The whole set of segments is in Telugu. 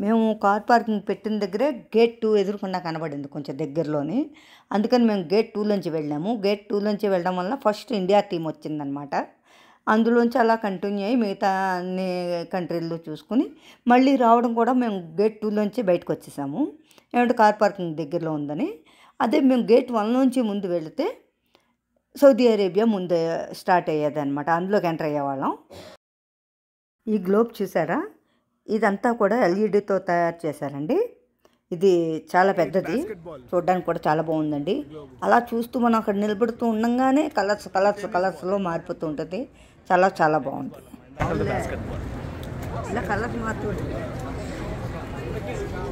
మేము కార్ పార్కింగ్ పెట్టిన దగ్గరే గేట్ 2 ఎదురుకుండా కనబడింది కొంచెం దగ్గరలోని. అందుకని మేము గేట్ 2లోంచి వెళ్ళాము. గేట్ 2లోంచి వెళ్ళడం వల్ల ఫస్ట్ ఇండియా టీమ్ వచ్చిందనమాట. అందులోంచి అలా కంటిన్యూ అయ్యి మిగతా అన్ని కంట్రీల్లో చూసుకుని మళ్ళీ రావడం కూడా మేము గేట్ 2లోంచి బయటకు వచ్చేసాము. ఏమంటే కార్ పార్కింగ్ దగ్గరలో ఉందని. అదే మేము గేట్ 1 నుంచి ముందు వెళితే సౌదీ అరేబియా ముందే స్టార్ట్ అయ్యేదన్నమాట. అందులోకి ఎంటర్ అయ్యేవాళ్ళం. ఈ గ్లోబ్ చూసారా, ఇదంతా కూడా ఎల్ఈడితో తయారు చేశారండి. ఇది చాలా పెద్దది, చూడడానికి కూడా చాలా బాగుందండి. అలా చూస్తూ మనం అక్కడ నిలబడుతూ ఉండగానే కలర్స్లో మారిపోతూ ఉంటుంది. చాలా చాలా బాగుంది. ఇలా కలర్స్ మారుతూ ఉంటుంది.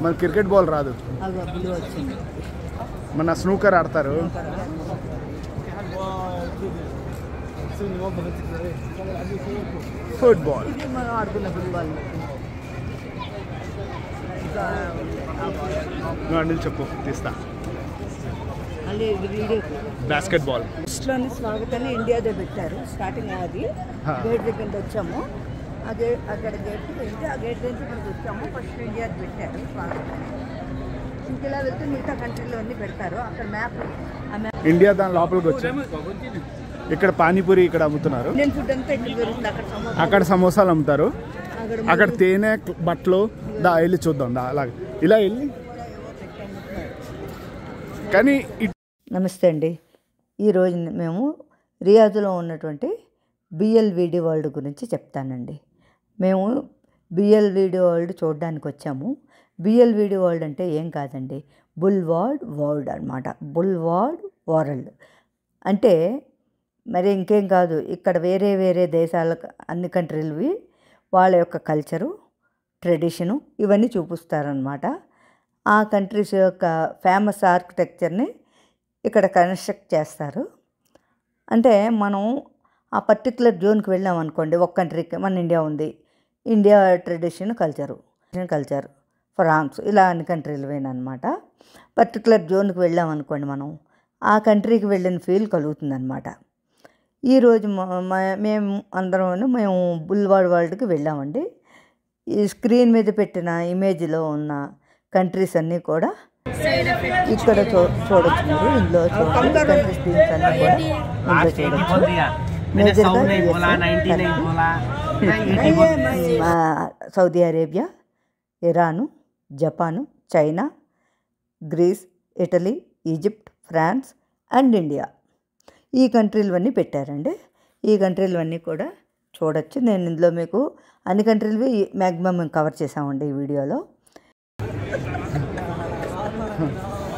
మన క్రికెట్ బాల్ రాదు, బ్లూ వచ్చింది. మన స్నూకర్ ఆడతారు. ఫుట్బాల్ మనం ఆడుకున్న ఫుట్బాల్. అనిల్ చెప్పు, తీస్తా. మళ్ళీ వీడియో బాస్కెట్ బాల్ ఫస్ట్లోని స్వాగతాన్ని ఇండియాదే పెట్టారు. స్టార్టింగ్ అది గేట్ దగ్గర వచ్చాము. అక్కడ గేట్ వెళ్తే ఆ గేట్ నుంచి ఇక్కడికి వచ్చాము. ఫస్ట్ ఇండియాది పెట్టారు స్వాగతాన్ని. ఇంకెలా వెళ్తే మిగతా కంట్రీలో అన్నీ పెడతారు. అక్కడ మ్యాప్, ఆ మ్యాప్ ఇండియా దాని లోపలికి వచ్చాము. ఇక్కడ పానీపూరి ఇక్కడ అమ్ముతున్నారు. ఇండియన్ ఫుడ్ అంతా ఇక్కడ దొరుకుతుంది. అక్కడ సమోసాలు అమ్ముతారు. అక్కడ తేనె బట్టలు వెళ్ళి చూద్దాం. అలాగే ఇలా వెళ్ళి. కానీ నమస్తే అండి. ఈరోజు మేము రియాద్లో ఉన్నటువంటి బిఎల్విడి వరల్డ్ గురించి చెప్తానండి. మేము బిఎల్విడి వరల్డ్ చూడడానికి వచ్చాము. బిఎల్విడి వరల్డ్ అంటే ఏం కాదండి, బుల్వార్డ్ వరల్డ్ అనమాట. బుల్వార్డ్ వరల్డ్ అంటే మరి ఇంకేం కాదు. ఇక్కడ వేరే వేరే దేశాల అన్ని కంట్రీలవి వాళ్ళ యొక్క కల్చరు, ట్రెడిషను ఇవన్నీ చూపిస్తారనమాట. ఆ కంట్రీస్ యొక్క ఫేమస్ ఆర్కిటెక్చర్ని ఇక్కడ కన్స్ట్రక్ట్ చేస్తారు. అంటే మనం ఆ పర్టికులర్ జోన్కి వెళ్ళాం అనుకోండి, ఒక కంట్రీకి మన ఇండియా ఉంది, ఇండియా ట్రెడిషన్ కల్చరు ఫ్రాన్స్ ఇలా అన్ని కంట్రీలు వేనమాట. పర్టికులర్ జోన్కి వెళ్ళాం అనుకోండి, మనం ఆ కంట్రీకి వెళ్ళిన ఫీల్ కలుగుతుందన్నమాట. ఈరోజు మేము బుల్వార్డ్ వరల్డ్కి వెళ్ళామండి. ఈ స్క్రీన్ మీద పెట్టిన ఇమేజ్లో ఉన్న కంట్రీస్ అన్నీ కూడా ఇక్కడ చూడొచ్చు మీరు. ఇందులో కంట్రీస్ థీమ్స్ అన్నీ కూడా ఇందులో చూడొచ్చు. మేజర్గా Saudi Arabia, Iran, Japan, China, Greece, Italy, Egypt, France and India ఈ కంట్రీలవన్నీ పెట్టారండి. ఈ కంట్రీలవన్నీ కూడా చూడొచ్చు. నేను ఇందులో మీకు అన్ని కంట్రీలవి మ్యాక్సిమం మేము కవర్ చేసామండి ఈ వీడియోలో.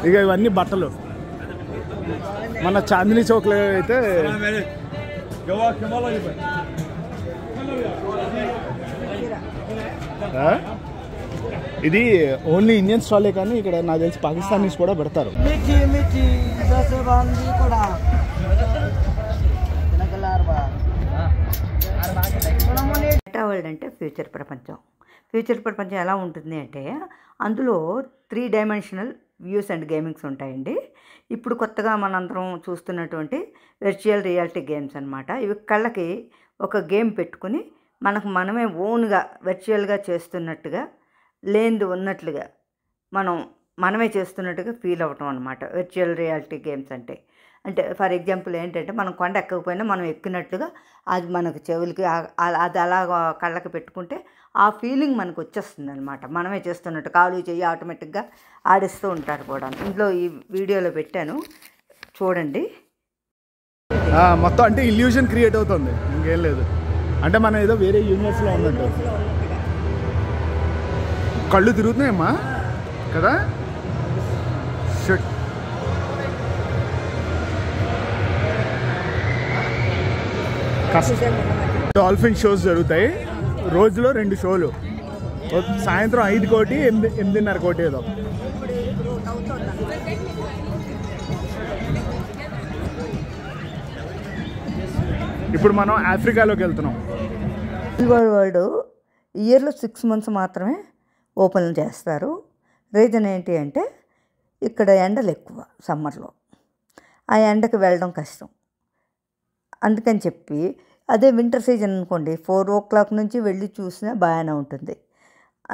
ఇక ఇవన్నీ బట్టలు. మన చాందినీ చౌక్లో అయితే ఇది ఓన్లీ ఇండియన్ స్టాలే, కానీ ఇక్కడ నాకు తెలిసి పాకిస్తానీస్ కూడా పెడతారు. మెటా వరల్డ్ అంటే ఫ్యూచర్ ప్రపంచం. ఫ్యూచర్ ప్రపంచం ఎలా ఉంటుంది అంటే అందులో 3 డైమెన్షనల్ వ్యూస్ అండ్ గేమింగ్స్ ఉంటాయండి. ఇప్పుడు కొత్తగా మనందరం చూస్తున్నటువంటి వర్చువల్ రియాలిటీ గేమ్స్ అనమాట. ఇవి కళ్ళకి ఒక గేమ్ పెట్టుకుని మనమే ఓన్గా వర్చువల్గా చేస్తున్నట్టుగా, లేనిది ఉన్నట్లుగా మనమే చేస్తున్నట్టుగా ఫీల్ అవ్వటం అనమాట వర్చువల్ రియాలిటీ గేమ్స్ అంటే. ఫర్ ఎగ్జాంపుల్ ఏంటంటే మనం కొండ ఎక్కకపోయినా మనం ఎక్కినట్లుగా అది మనకు చెవులకి అది అలా కళ్ళకి పెట్టుకుంటే ఆ ఫీలింగ్ మనకు వచ్చేస్తుంది అనమాట. మనమే చేస్తున్నట్టు కాలు చెయ్యి ఆటోమేటిక్గా ఆడిస్తూ ఉంటారు కూడా. ఇందులో ఈ వీడియోలో పెట్టాను చూడండి. మొత్తం అంటే ఇల్యూషన్ క్రియేట్ అవుతుంది, ఇంకేం లేదు. అంటే మనం ఏదో వేరే యూనివర్స్లో ఉన్నట్టు. కళ్ళు తిరుగుతున్నాయమ్మా కదా. షట్ డాల్ఫిన్ షోస్ జరుగుతాయి. రోజులో 2 షోలు, సాయంత్రం 5 కోటి 8:30 కోటి ఏదో. ఇప్పుడు మనం ఆఫ్రికాలోకి వెళ్తున్నాం. వరల్డ్ ఇయర్లో 6 months మాత్రమే ఓపెన్ చేస్తారు. రీజన్ ఏంటి అంటే ఇక్కడ ఎండలు ఎక్కువ సమ్మర్లో, ఆ ఎండకు వెళ్ళడం కష్టం. అందుకని చెప్పి అదే వింటర్ సీజన్ అనుకోండి 4 o'clock నుంచి వెళ్ళి చూసినా బాగానే ఉంటుంది.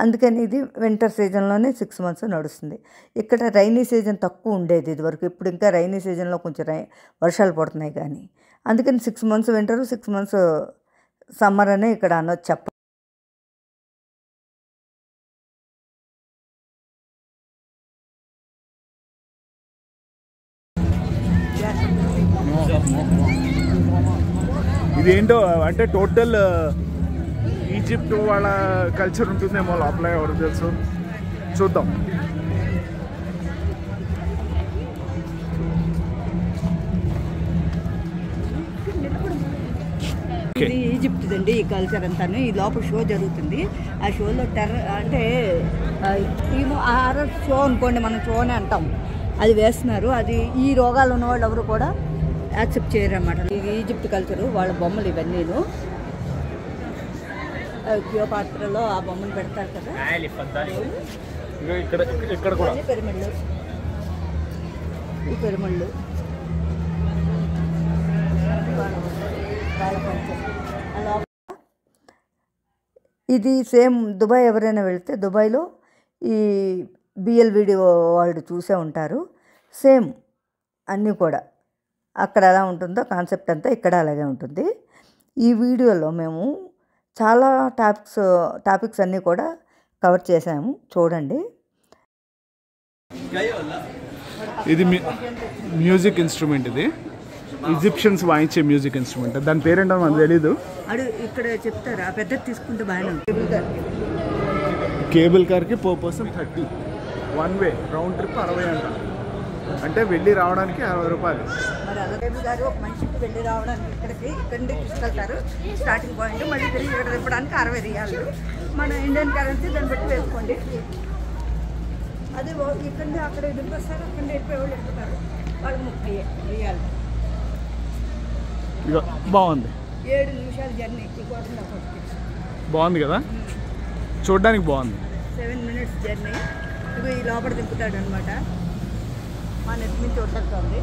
అందుకని ఇది వింటర్ సీజన్లోనే 6 మంత్స్ నడుస్తుంది. ఇక్కడ రైనీ సీజన్ తక్కువ ఉండేది ఇదివరకు. ఇప్పుడు ఇంకా రైనీ సీజన్లో కొంచెం వర్షాలు పడుతున్నాయి కానీ, అందుకని 6 మంత్స్ వింటర్, 6 మంత్స్ సమ్మర్ అనే ఇక్కడ అనొచ్చు చెప్ప. ఇదేంటో అంటే టోటల్ ఈజిప్ట్ వాళ్ళ కల్చర్ ఉంటుందేమో లోపల, ఎవరు తెలుసు, చూద్దాం. ఇది ఈజిప్ట్ అండి ఈ కల్చర్ అంతాను. ఈ లోపల షో జరుగుతుంది. ఆ షోలో అంటే హారర్ షో అనుకోండి, మనం షోనే అంటాం. అది వేస్తున్నారు. అది ఈ రోగాలు ఉన్న వాళ్ళు ఎవరు కూడా యాక్సెప్ట్ చేయరు అన్నమాట. ఇది ఈజిప్ట్ కల్చరు. వాళ్ళ బొమ్మలు ఇవన్నీను. క్లియోపాట్రాలో ఆ బొమ్మలు పెడతారు కదా. ఇక్కడ కూడా పిరమిడ్లు, ఈ పిరమిడ్లు ఇది సేమ్ దుబాయ్. ఎవరైనా వెళ్తే దుబాయ్లో ఈ బిఎల్విడి వాళ్ళు చూసే ఉంటారు. సేమ్ అన్నీ కూడా అక్కడ ఎలా ఉంటుందో కాన్సెప్ట్ అంతా ఇక్కడ అలాగే ఉంటుంది. ఈ వీడియోలో మేము చాలా టాపిక్స్ అన్నీ కూడా కవర్ చేసాము, చూడండి. ఇది మ్యూజిక్ ఇన్స్ట్రుమెంట్. ఇది ఈజిప్షియన్స్ వాయించే మ్యూజిక్ ఇన్స్ట్రుమెంట్. దాని పేరేంటో మనకు తెలీదు. ఇక్కడ చెప్తారా? పెద్దది తీసుకుంటే బాగానే ఉంటుంది. కేబుల్ కార్కి per person 30, one way round trip 60 అంట. అంటే వెళ్ళి రావడానికి 60 రూపాయలు. మరి అలా కేబుల్ కారు ఒక మనిషికి వెళ్ళి రావడానికి ఇక్కడి నుండి తీసుకెళ్తారు స్టార్టింగ్ పాయింట్. మళ్ళీ తిరిగి ఇక్కడ తిప్పడానికి 60 రియాలు. మన ఇండియన్ కరెన్సీ దాన్ని బట్టి వేసుకోండి. అదే ఇక్కడ నుండి అక్కడ దింపేస్తారు, అక్కడ నుండి వెళ్ళిపోయే వాళ్ళు ఎక్కుతారు. వాళ్ళు 30 రియాలు. ఇక బాగుంది. 7 నిమిషాల జర్నీ. బాగుంది కదా, చూడడానికి బాగుంది. 7 minutes జర్నీ. ఇవి ఈ లోపల దింపుతాడు అనమాట. మా నెట్ నుంచి చూడటండి.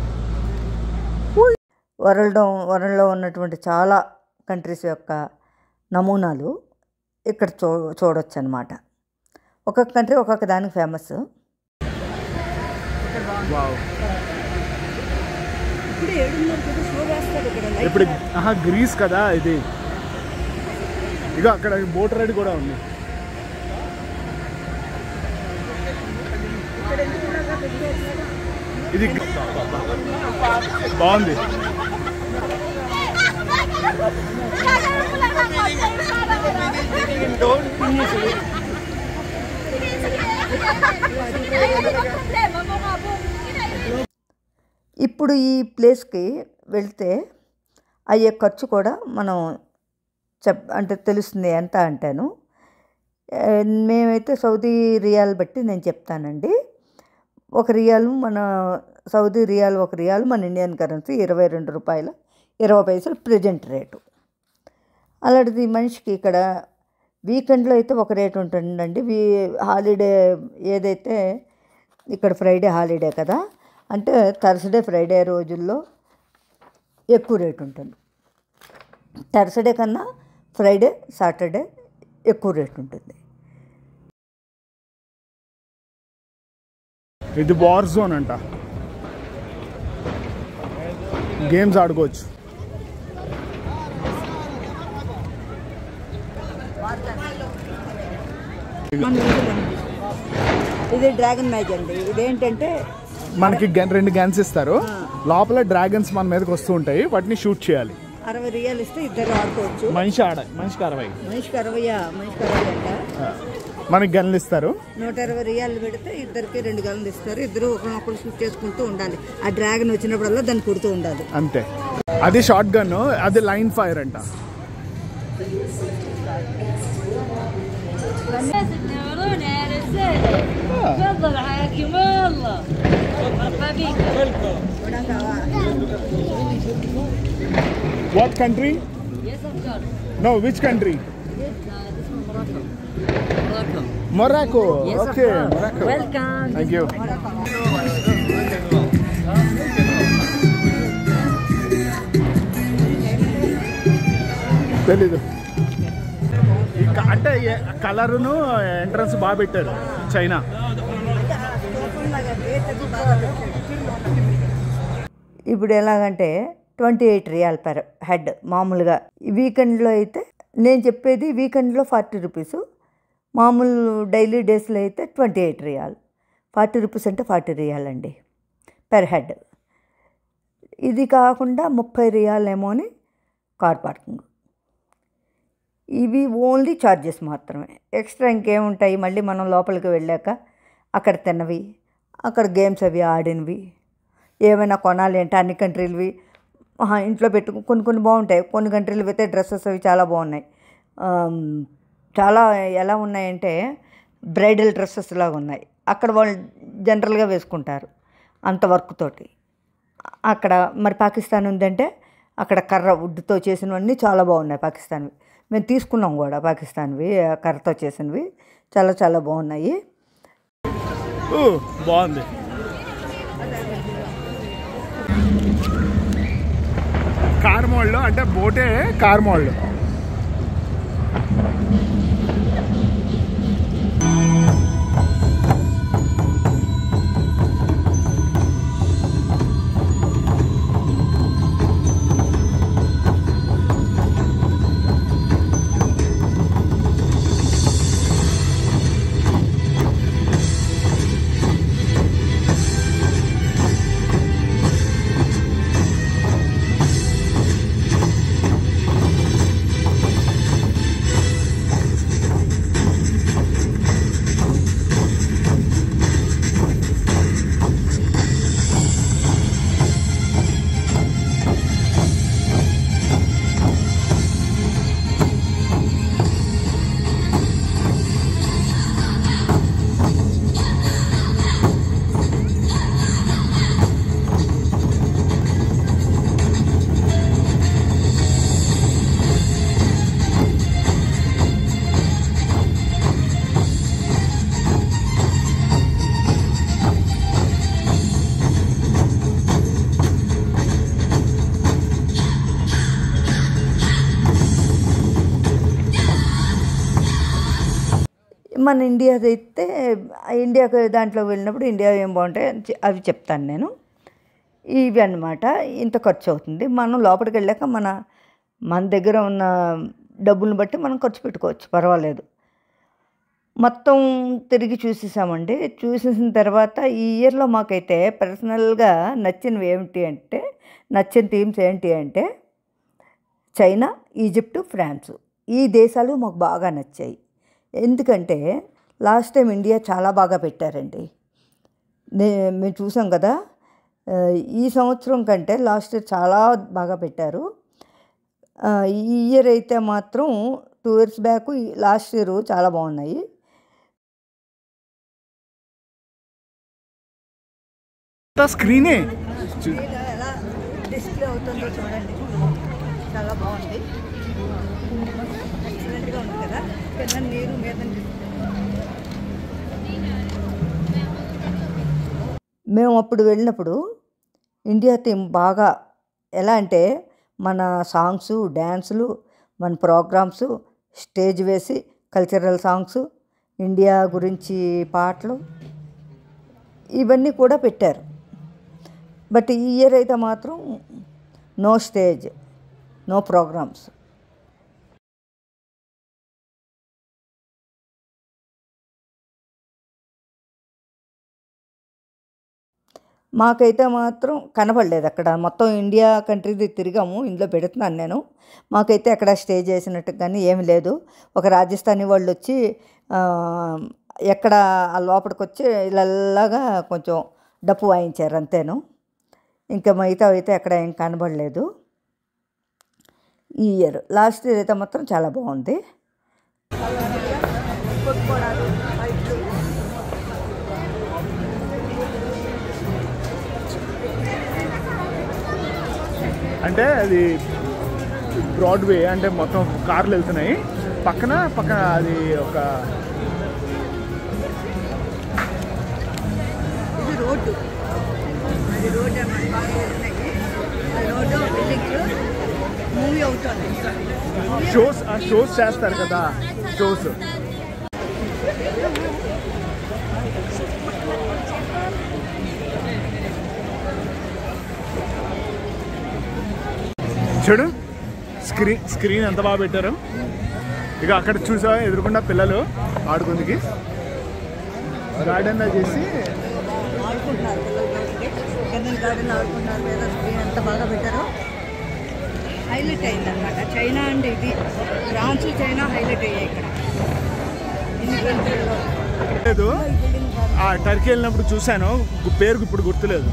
వరల్డ్లో ఉన్నటువంటి చాలా కంట్రీస్ యొక్క నమూనాలు ఇక్కడ చూడవచ్చు అనమాట. ఒక్కొక్క కంట్రీ ఒక్కొక్క దానికి ఫేమస్. ఇప్పుడు గ్రీస్ కదా ఇది. ఇక అక్కడ బోట్ రైడ్ కూడా ఉంది. ఇది బాగుంది. ఇప్పుడు ఈ ప్లేస్కి వెళ్తే అయ్యే ఖర్చు కూడా మనం అంటే తెలుస్తుంది ఎంత అంటాను. మేమైతే సౌదీ రియాల్ బట్టి నేను చెప్తానండి. 1 రియాలు మన సౌదీ రియాల్, 1 రియాలు మన ఇండియన్ కరెన్సీ 22 రూపాయల 20 పైసలు ప్రజెంట్ రేటు. అలాంటిది మనిషికి ఇక్కడ వీకెండ్లో అయితే ఒక రేటు ఉంటుందండి. హాలిడే ఏదైతే ఇక్కడ ఫ్రైడే హాలిడే కదా, అంటే థర్స్డే ఫ్రైడే రోజుల్లో ఎక్కువ రేటు ఉంటుంది. థర్స్డే కన్నా ఫ్రైడే సాటర్డే ఎక్కువ రేటు ఉంటుంది. ఇది వార్ జోన్ అంట. గేమ్స్ ఆడుకోవచ్చు. ఇది డ్రాగన్ మ్యాచ్ అండి. ఇదేంటంటే మనకి 2 గన్స్ ఇస్తారు. లోపల డ్రాగన్స్ మన మీదకి వస్తూ ఉంటాయి. వాటిని షూట్ చేయాలి. 60 రియాలు ఇస్తే ఇద్దరు ఆడుకోవచ్చు. మనిషికి 60. మనిషికి 60 అంట. మనకి గన్లు ఇస్తారు. 120 రియాలు పెడితే ఇద్దరికి 2 గన్లు ఇస్తారు. ఇద్దరు ఒకరినొకరు షూట్ చేసుకుంటూ ఉండాలి. ఆ డ్రాగన్ వచ్చినప్పుడల్లా దాన్ని కొడుతూ ఉండాలి అంతే. అది షార్ట్ గన్, అది లైన్ ఫైర్ అంట. What country? No, which country? Morocco. Yes, okay, of course. Morocco. Welcome. Thank you. తెలీదు. అంటే కలరును ఎంట్రన్స్ బాగా పెట్టారు చైనా. ఇప్పుడు ఎలాగంటే 28 రియాల్ పర్ హెడ్ మామూలుగా. వీకెండ్లో అయితే నేను చెప్పేది వీకెండ్లో 40 రూపీస్, మామూలు డైలీ డేస్లో అయితే 28 రియాల్. 40 రూపీస్ అంటే 40 రియాల్ అండి పెర్ హెడ్. ఇది కాకుండా 30 రియాల్ ఏమో అని కార్ పార్కింగ్. ఇవి ఓన్లీ ఛార్జెస్ మాత్రమే. ఎక్స్ట్రా ఇంకేముంటాయి, మళ్ళీ మనం లోపలికి వెళ్ళాక అక్కడ తిన్నవి, అక్కడ గేమ్స్ అవి ఆడినవి, ఏమైనా కొనాలి అంటే అన్ని కంట్రీలవి ఇంట్లో కొన్ని బాగుంటాయి. కొన్ని కంట్రీలు అయితే డ్రెస్సెస్ అవి చాలా బాగున్నాయి. చాలా ఎలా ఉన్నాయంటే బ్రైడల్ డ్రెస్సెస్ లాగా ఉన్నాయి. అక్కడ వాళ్ళు జనరల్గా వేసుకుంటారు అంత వర్క్ తోటి. అక్కడ మరి పాకిస్తాన్ ఉందంటే అక్కడ కర్ర వుడ్తో చేసినవన్నీ చాలా బాగున్నాయి పాకిస్తాన్వి. మేము తీసుకున్నాం కూడా పాకిస్తాన్వి, కర్రతో చేసినవి చాలా చాలా బాగున్నాయి. బాగుంది. కార్ మోడ్లో అంటే బోటే కార్ మోడ్లో. మన ఇండియాదైతే ఇండియాకి దాంట్లో వెళ్ళినప్పుడు ఇండియా ఏం బాగుంటాయి అవి చెప్తాను నేను. ఇవి అన్నమాట. ఇంత ఖర్చు అవుతుంది. మనం లోపలికి వెళ్ళాక మన దగ్గర ఉన్న డబ్బులను బట్టి మనం ఖర్చు పెట్టుకోవచ్చు, పర్వాలేదు. మొత్తం తిరిగి చూసేసామండి. చూసేసిన తర్వాత ఈ ఇయర్లో మాకైతే పర్సనల్గా నచ్చిన థీమ్స్ ఏంటి అంటే చైనా, ఈజిప్టు, ఫ్రాన్స్. ఈ దేశాలు మాకు బాగా నచ్చాయి. ఎందుకంటే లాస్ట్ టైం ఇండియా చాలా బాగా పెట్టారండి. మేము చూసాం కదా, ఈ సంవత్సరం కంటే లాస్ట్ ఇయర్ చాలా బాగా పెట్టారు. ఈ ఇయర్ అయితే మాత్రం 2 ఇయర్స్ బ్యాక్ లాస్ట్ ఇయర్ చాలా బాగున్నాయి. స్క్రీనే ఎలా డిస్ప్లే అవుతుందో చూడండి, చాలా బాగుంది. ఎక్సలెంట్గా ఉంది కదా, కింద నీరు మీద. మేము అప్పుడు వెళ్ళినప్పుడు ఇండియా థీమ్ బాగా ఎలా అంటే మన సాంగ్స్, డ్యాన్సులు, మన ప్రోగ్రామ్స్, స్టేజ్ వేసి కల్చరల్ సాంగ్స్, ఇండియా గురించి పాటలు ఇవన్నీ కూడా పెట్టారు. బట్ ఈ ఇయర్ అయితే మాత్రం నో స్టేజ్, నో ప్రోగ్రామ్స్. మాకైతే మాత్రం కనపడలేదు అక్కడ. మొత్తం ఇండియా కంట్రీది తిరిగాము, ఇందులో పెడుతున్నాను నేను. మాకైతే అక్కడ స్టే చేసినట్టు కానీ ఏమి లేదు. ఒక రాజస్థానీ వాళ్ళు వచ్చి ఎక్కడ లోపలికి వచ్చి ఇలాగా కొంచెం డప్పు వాయించారు అంతేను. ఇంకా మిగతా అయితే అక్కడ ఏం కనబడలేదు. ఈ ఇయర్ లాస్ట్ ఇయర్ అయితే మాత్రం చాలా బాగుంది. అంటే అది బ్రాడ్వే, అంటే మొత్తం కార్లు వెళ్తున్నాయి. పక్కన అది ఒక రోడ్డు బిల్డింగ్ మూవీ అవుతుంది. షోస్ చేస్తారు కదా. షోస్. చూడు స్క్రీన్ ఎంత బాగా పెట్టారు. ఇక అక్కడ చూసా ఎదురుకుండా పిల్లలు ఆడుకుందికి గార్డెన్లో చేసి ఆడుకుంటున్నారు. పిల్లలు గార్డెన్ ఆడుకుంటున్నారు లేదా స్క్రీన్ ఎంత బాగా పెట్టారో. హైలైట్ అయిందనమాట. చైనా అండి ఇది. ఫ్రాన్స్ చైనా హైలైట్ అయ్యాయి ఇక్కడ. లేదు ఆ టర్కీ వెళ్ళినప్పుడు చూశాను, పేరుకు ఇప్పుడు గుర్తులేదు.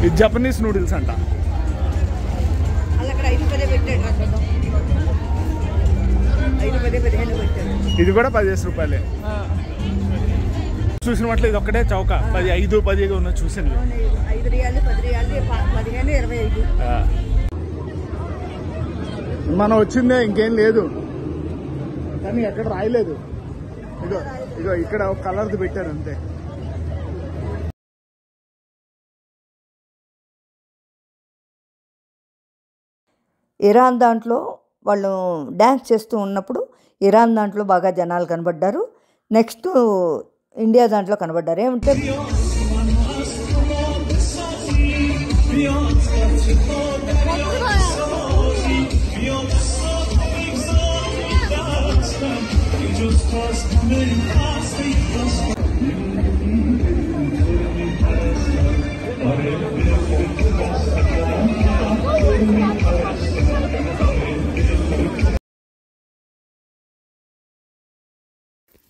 ఇది జపనీస్ నూడిల్స్ అంట. ఇది కూడా 15 రూపాయలే. చూసినట్లు ఇది ఒక్కటే చౌక 5 ఉన్న చూసింది. మనం వచ్చిందే ఇంకేం లేదు, కానీ ఎక్కడ రాయలేదు. ఇగో ఇగో ఇక్కడ ఒక కలర్ది పెట్టారు అంతే. ఇరాన్ దాంట్లో వాళ్ళు డ్యాన్స్ చేస్తూ ఉన్నప్పుడు ఇరాన్ దాంట్లో బాగా జనాలు కనబడ్డారు. నెక్స్ట్ ఇండియా దాంట్లో కనబడ్డారు. ఏమంటే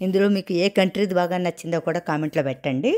ఇందులో మీకు ఏ కంట్రీది బాగా నచ్చిందో కూడా కామెంట్లో పెట్టండి.